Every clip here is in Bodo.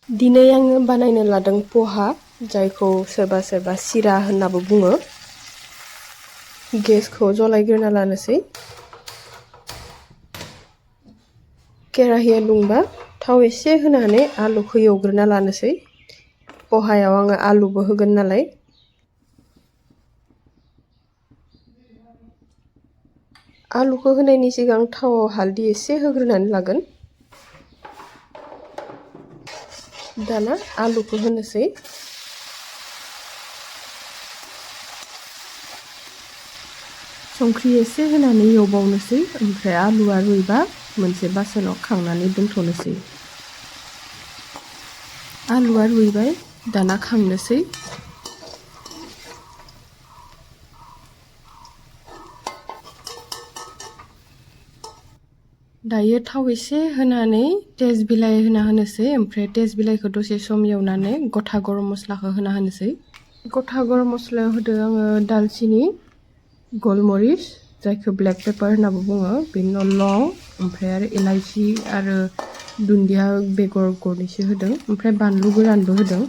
दिनै आङो बानायनो लादों पोहा, जायखौ सोरबा सोरबा चिरा होननाबो बुङो। गेसखौ जलायग्रोना लानोसै। केराहिया दुंबा थाव एसे होनानै आलुखौ एवग्रोना लानोसै। पोहायाव आङो आलुबो होगोन नालाय। आलुखौ होनायनि सिगां थावआव हालदै एसे होग्रोनानै लागोन। दाना आलुखौ होनोसै। संख्रि एसे होनानै एवबावनोसै, ओमफ्राय आलुआ रुइबा मोनसे बासनाव खांनानै दोनथ'नोसै। आलुआ रुइबाय, दाना खांनोसै। दायो थाव एसे होनानै तेज बिलाइ होना होनोसै, ओमफ्राय तेज बिलाइखौ दसे सम एवनानै गथा गरम मस्लाखौ होना होनोसै। गथा गरम मस्लायाव होदो आङो दालचिनि, गलमरिच, जायखौ ब्लेक पेपार होननाबो बुङो, बेनि उनाव लं, ओमफ्राय आरो इलाइचि आरो दुन्दिया बेगर गरनैसो होदों, ओमफ्राय बानलु गोरानबो होदों।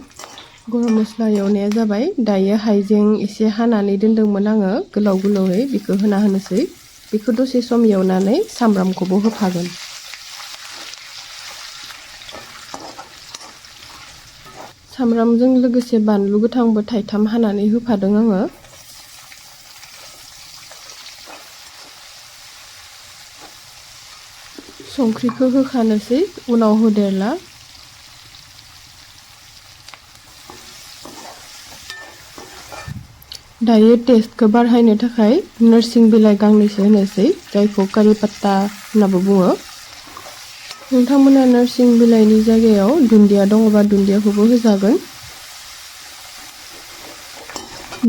गरम मस्ला एवनाया जाबाय, दायो हाइजें एसे हानानै दोनदोंमोन आङो गोलाव गोलावै, बेखौ होना होनोसै। बेखौ दसे सम एवनानै सामब्रामखौबो होफागोन। सामब्रामजों लोगोसे बानलु गोथांबो थाइथाम हानानै होफादों आङो। संख्रिखौ होखानोसै, उनाव होदेरला। दायो टेस्टखौ बारायनो थाखाय नोरसिं बिलाइ गांनैसो होनोसै, जायखौ कारि पात्ता होननाबो बुङो। नोंथांमोना नोरसिं बिलाइनि जायगायाव दुन्दिया दङबा दुन्दियाखौबो होजागोन।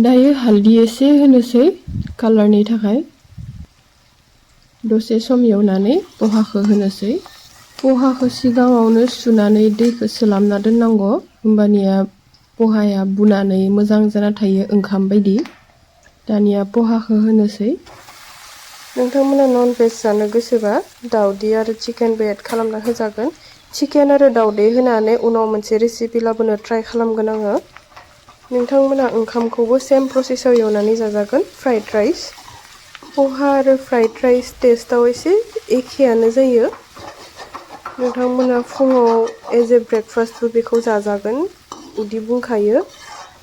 दायो हालदै एसे होनोसै कालारनि थाखाय। दसे सम एवनानै पोहाखौ होनोसै। पोहाखौ सिगाङावनो सुनानै दैखौ सोलामना दोननांगौ, होमबानिया पोहाया बुनानै मोजां जाना थायो ओंखाम बायदि। दानिया पोहाखौ होनोसै। नोंथांमोना नन भेज जानो गोसोबा दाउदै आरो चिकेनबो एड खालामना होजागोन। चिकेन आरो दाउदै होनानै उनाव मोनसे रेसिपि लाबोनो ट्राइ खालामगोन आङो। नोंथांमोना ओंखामखौबो सेम प्रसेसआव एवनानै जाजागोन, फ्राइड राइस। पोहा आरो फ्राइड राइस टेस्टआव एसे एखेयानो जायो। नोंथांमोना फुङाव एज ए ब्रेकफास्टबो बेखौ जाजागोन, उदै बुंखायो।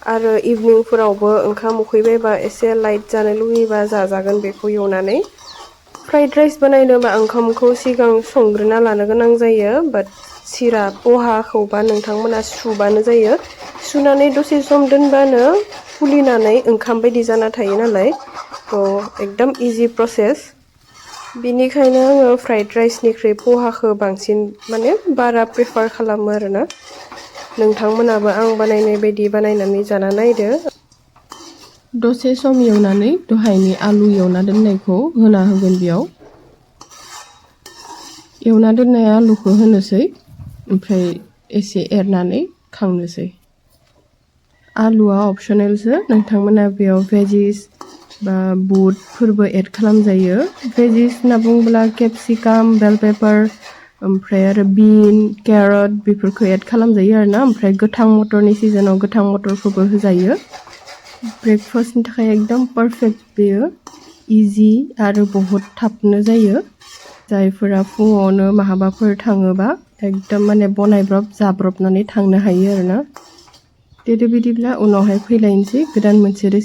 आरो इभिनिंफोरावबो ओंखाम उखैबायबा एसे लाइट जानो लुगैबा जाजागोन बेखौ एवनानै। फ्राइड राइस बानायनोबा ओंखामखौ सिगां संग्रोना लानो गोनां जायो, बाट चिरा पोहाखौबा नोंथांमोना सुबानो जायो। सुनानै दसे सम दोनबानो फुलिनानै ओंखाम बायदि जाना थायो नालाय, थ' एकदम इजि प्रसेस। बिनिखायनो आङो फ्राइड राइसनिख्रुइ पोहाखौ बांसिन बारा प्रिफार खालामो आरोना। नोंथांमोनाबो आं बानायनाय बायदि बानायनानै जाना नायदो। दसे सम एवनानै दहायनि आलु एवना दोननायखौ होना होगोन बेयाव। एवना दोननाय आलुखौ होनोसै, ओमफ्राय एसे एरनानै खांनोसै। आलुआ अपसनेलसो, नोंथांमोना बेयाव भेजिस बा बुटफोरबो एड खालामजायो। भेजिस होनना बुङोब्ला केपसिकाम, बेल पेपार, ओमफ्राय आरो बिन, केरट बेफोरखौ एड खालामजायो आरोना। ओमफ्राय गोथां मटरनि सिजनाव गोथां मटरखौबो होजायो। ब्रेकफास्टनि थाखाय एकदम पारफेक्ट बेयो, इजि आरो बहुद थाबनो जायो। जायफोरा फुङावनो माहाबाफोर थाङोबा एकदम बनायब्रब जाब्रबनानै थांनो हायो आरोना। बिदिब्ला उनावहाय फैलायनोसै गोदान मोनसे रेसिपि